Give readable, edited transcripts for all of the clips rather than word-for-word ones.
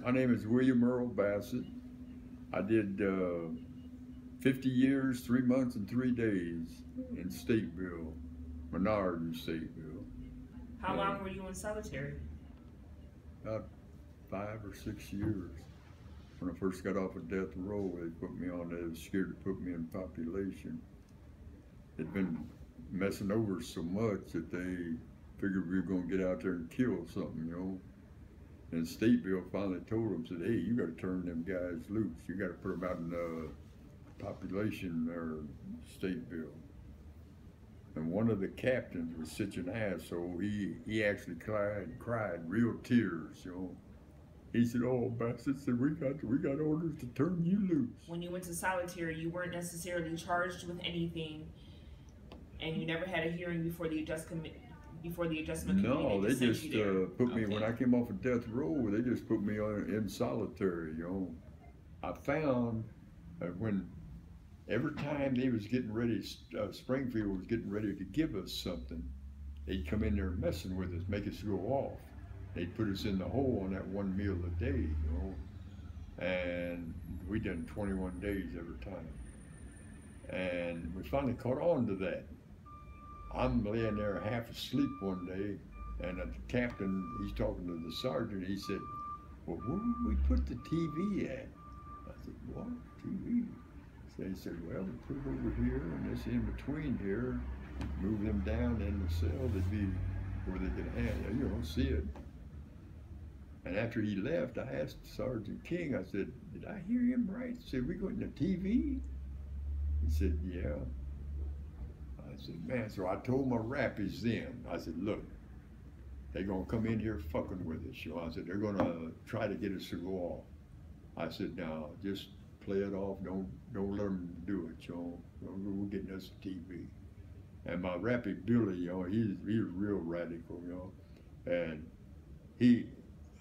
My name is William Earl Bassett. I did 50 years, 3 months, and 3 days in Stateville, Menard in Stateville. How long were you in solitary? About 5 or 6 years. When I first got off of death row, they put me on. They were scared to put me in population. They'd been messing over so much that they figured we were going to get out there and kill something, you know. And Stateville finally told them, said, hey, you got to turn them guys loose. You got to put them out in the population or Stateville. And one of the captains was such an asshole. He actually cried real tears, you know. He said, "Oh, Bassett said we got orders to turn you loose." When you went to solitary, you weren't necessarily charged with anything, and you never had a hearing before the adjustment committee. No, they just put me, Okay. when I came off of death row, they just put me in solitary, you know. I found that when every time they was getting ready, Springfield was getting ready to give us something, they'd come in there messing with us, make us go off. They'd put us in the hole on that one meal a day, you know. And we done 21 days every time. And we finally caught on to that. I'm laying there half asleep one day, and the captain, he's talking to the sergeant. He said, "Well, where would we put the TV at?" I said, "What? TV?" So he said, "Well, we put it over here, and this in between here. Move them down in the cell. They'd be where they could have, you know, see it." And after he left, I asked Sergeant King, I said, "Did I hear him right?" He said, "We going to TV?" He said, "Yeah." I said, "Man," so I told my rappies then, I said, "Look, they're going to come in here fucking with us, you know." I said, "They're going to try to get us to go off." I said, "Now, just play it off. Don't let them do it, you know. We're getting us a TV." And my rappy Billy, you know, he's real radical, you know. And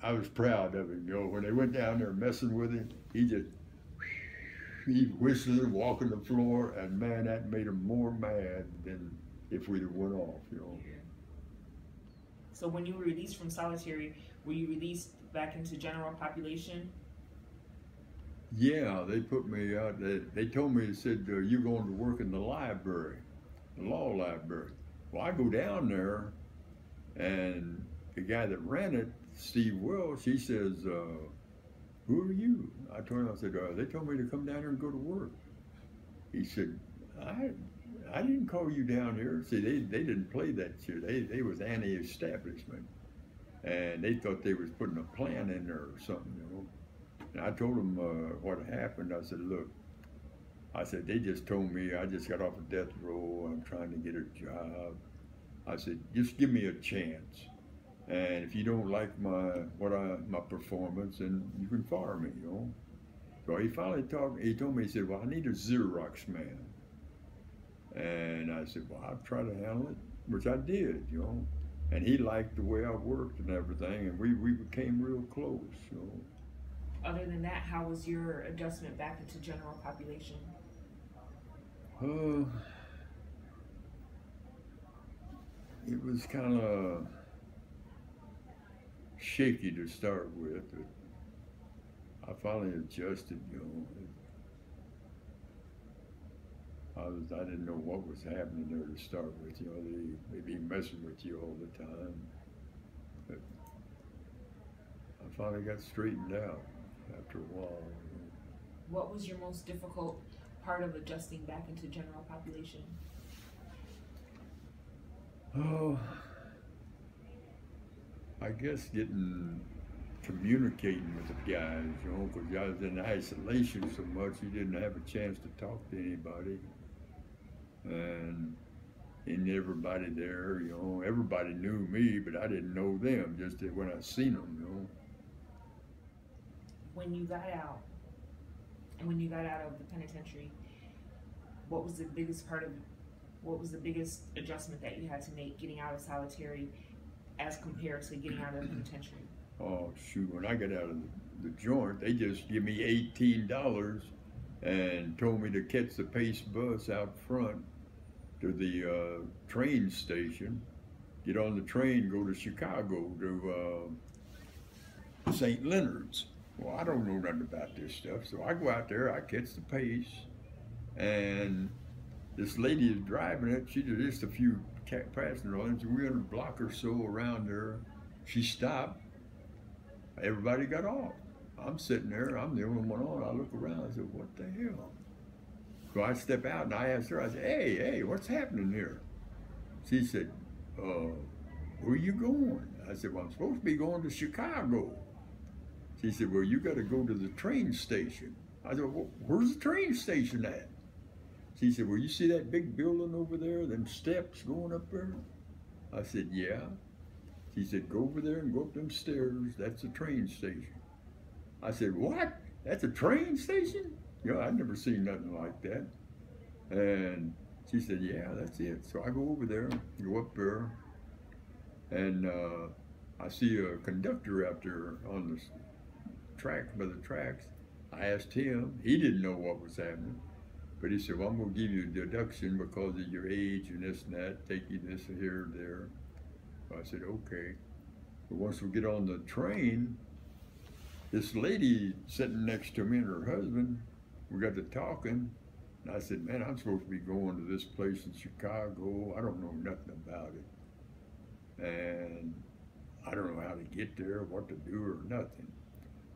I was proud of him, you know. When they went down there messing with him, he whistling, walking the floor, and man, that made him more mad than if we'd have went off, you know. So when you were released from solitary, were you released back into general population? Yeah, they put me out. They told me, they said, "You're going to work in the library, the law library." Well, I go down there, and the guy that ran it, Steve Welsh, he says, "Who are you?" I told him, I said, "They told me to come down here and go to work." He said, I didn't call you down here." See, they didn't play that shit. They was anti-establishment. And they thought they was putting a plan in there or something, you know. And I told them what happened. I said, "Look," I said, "they just told me I just got off of death row. I'm trying to get a job." I said, "Just give me a chance. And if you don't like my performance, then you can fire me, you know." So he finally he told me, he said, "Well, I need a Xerox man." And I said, "Well, I'll try to handle it," which I did, you know. And he liked the way I worked and everything, and we became real close, you know. Other than that, how was your adjustment back into general population? Uh, it was kind of shaky to start with, but I finally adjusted, you know. I didn't know what was happening there to start with, you know. They'd be messing with you all the time. But I finally got straightened out after a while, you know. What was your most difficult part of adjusting back into general population? Oh, I guess communicating with the guys, you know, because I was in isolation so much, you didn't have a chance to talk to anybody. And everybody there, you know, everybody knew me, but I didn't know them, just when I seen them, you know. When you got out, and when you got out of the penitentiary, what was the biggest adjustment that you had to make getting out of solitary as compared to getting out of the penitentiary? Oh, shoot, when I got out of the joint, they just give me $18 and told me to catch the Pace bus out front to the train station, get on the train, go to Chicago, to St. Leonard's. Well, I don't know nothing about this stuff. So I go out there, I catch the pace, and this lady is driving it. She did just a few passengers on it. We're in a block or so around there. She stopped. Everybody got off. I'm sitting there. I'm the only one on. I look around. I said, what the hell? So I step out and I asked her, I said, hey, what's happening here? She said, where you going? I said, well, I'm supposed to be going to Chicago. She said, well, you got to go to the train station. I said, well, where's the train station at? She said, well, you see that big building over there, them steps going up there? I said, yeah. She said, go over there and go up them stairs. That's the train station. I said, what? That's a train station? You know, I'd never seen nothing like that. And she said, yeah, that's it. So I go over there, go up there, and I see a conductor out there on the track, by the tracks. I asked him. He didn't know what was happening. But he said, well, I'm going to give you a deduction because of your age and this and that, take you this here or there. So I said, okay. But once we get on the train, this lady sitting next to me and her husband, we got to talking. And I said, man, I'm supposed to be going to this place in Chicago. I don't know nothing about it. And I don't know how to get there, what to do or nothing.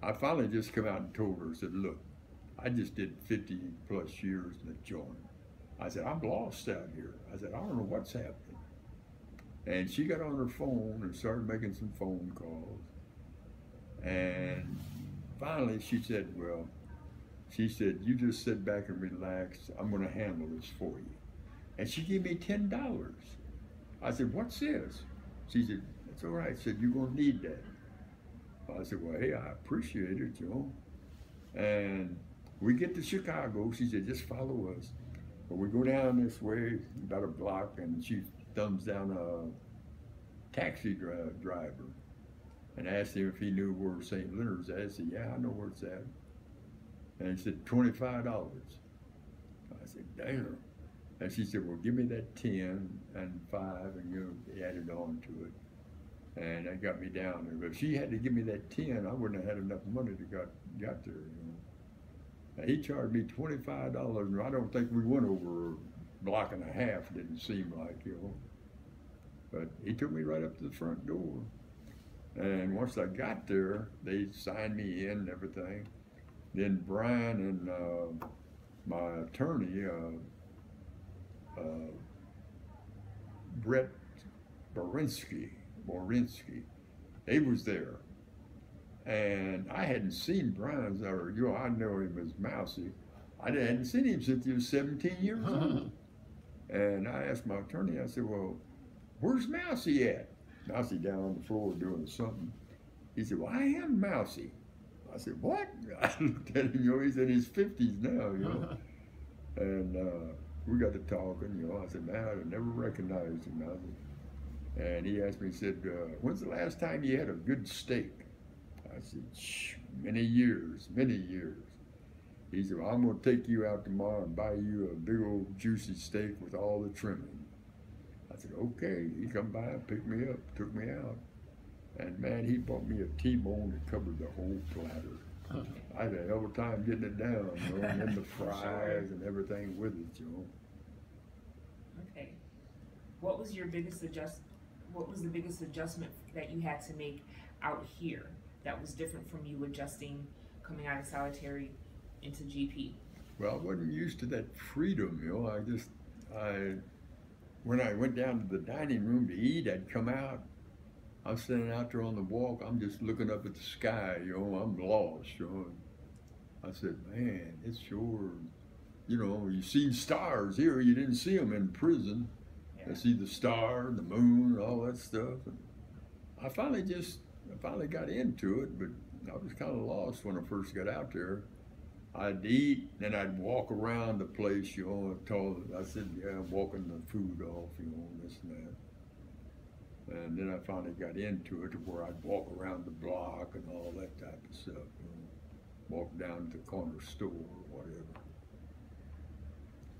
I finally just come out and told her, I said, look, I just did 50 plus years in the joint. I said, I'm lost out here. I said, I don't know what's happening. And she got on her phone and started making some phone calls. And finally she said, well, she said, you just sit back and relax. I'm going to handle this for you. And she gave me $10. I said, what's this? She said, that's all right. I said, you're going to need that. I said, well, hey, I appreciate it, you know. And we get to Chicago. She said, just follow us. But we go down this way, about a block, and she thumbs down a taxi driver and asked him if he knew where St. Leonard's at. I said, yeah, I know where it's at. And he said, $25. I said, damn. And she said, well, give me that 10 and 5, and you added on to it. And that got me down there. But if she had to give me that 10, I wouldn't have had enough money to got there, you know. And he charged me $25, and I don't think we went over a block and a half, didn't seem like, you know. But he took me right up to the front door. And once I got there, they signed me in and everything. Then Brian and my attorney, Brett Borinsky, he was there. And I hadn't seen Brian, or you know, I know him as Mousy. I hadn't seen him since he was 17 years old. And I asked my attorney, I said, well, where's Mousy at? Mousy down on the floor doing something. He said, well, I am Mousy. I said, what? I looked at him, you know, he's in his 50s now, you know. And we got to talking, you know. I said, man, I never recognized him, Mousy. And he asked me, he said, when's the last time you had a good steak? I said, shh, many years, many years. He said, well, I'm going to take you out tomorrow and buy you a big old juicy steak with all the trimming. I said, okay. He come by and picked me up, took me out. And man, he bought me a T-bone that covered the whole platter. I had a hell of a time getting it down, you know, and then the fries and everything with it, you know. Okay. What was your biggest what was the biggest adjustment that you had to make out here that was different from you adjusting coming out of solitary into GP? Well, I wasn't used to that freedom, you know. When I went down to the dining room to eat, I'd come out. I'm standing out there on the walk. I'm just looking up at the sky, you know. I'm lost, you know. I said, man, it's sure, you know, you seen stars here. You didn't see them in prison. Yeah. I see the star and the moon and all that stuff. And I finally got into it, but I was kind of lost when I first got out there. I'd eat, then I'd walk around the place, you know. I said, yeah, I'm walking the food off, you know, this and that. And then I finally got into it to where I'd walk around the block and all that type of stuff, you know. Walk down to the corner store or whatever.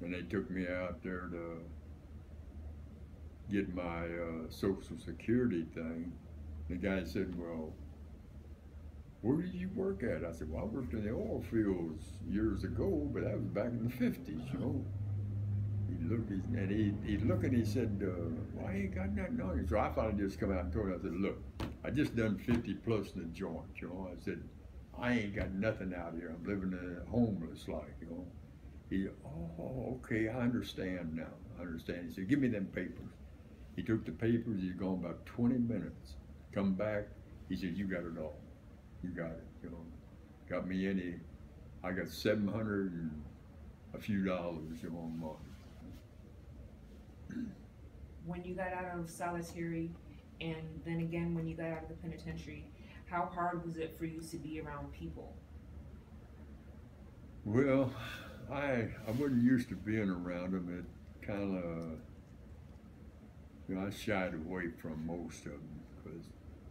And they took me out there to get my Social Security thing. The guy said, well, where did you work at? I said, well, I worked in the oil fields years ago, but that was back in the 50s, you know. He looked, he looked and he said, well, I ain't got nothing on you. So I finally just come out and told him, I said, look, I just done 50 plus in the joint, you know. I said, I ain't got nothing out here. I'm living homeless like, you know. He, oh, okay, I understand now. I understand. He said, give me them papers. He took the papers, he's gone about 20 minutes. Come back, he said, you got it all. You got it, you know. Got me any, I got 700 and a few dollars, you know, on money. When you got out of solitary, and then again when you got out of the penitentiary, how hard was it for you to be around people? Well, I wasn't used to being around them. It kind of, you know, I shied away from most of them because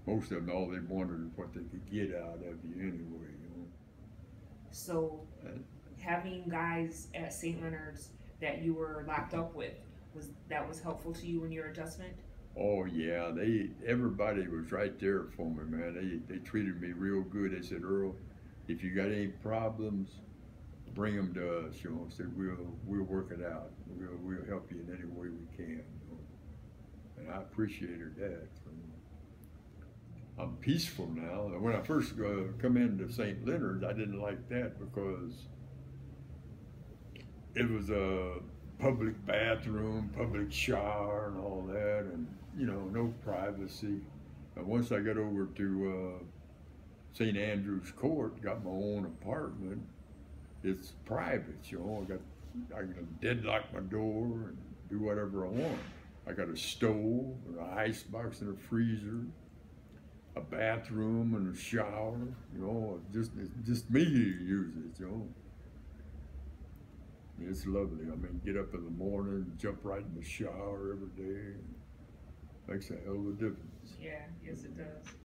most of them, all they wanted is what they could get out of you anyway, you know. So having guys at St. Leonard's that you were locked up with, was helpful to you in your adjustment? Oh yeah, everybody was right there for me, man. They treated me real good. They said, Earl, if you got any problems, bring them to us. You know, said we'll work it out. We'll help you in any way we can. You know? And I appreciated that. I'm peaceful now. When I first come into St. Leonard's, I didn't like that because it was a public bathroom, public shower, and all that, and you know, no privacy. And once I got over to St. Andrew's Court, got my own apartment. It's private, you know. I can deadlock my door and do whatever I want. I got a stove, an ice box, and a freezer, a bathroom, and a shower. You know, it's just me who uses it, you know. It's lovely. I mean, get up in the morning, jump right in the shower every day. Makes a hell of a difference. Yeah, yes it does.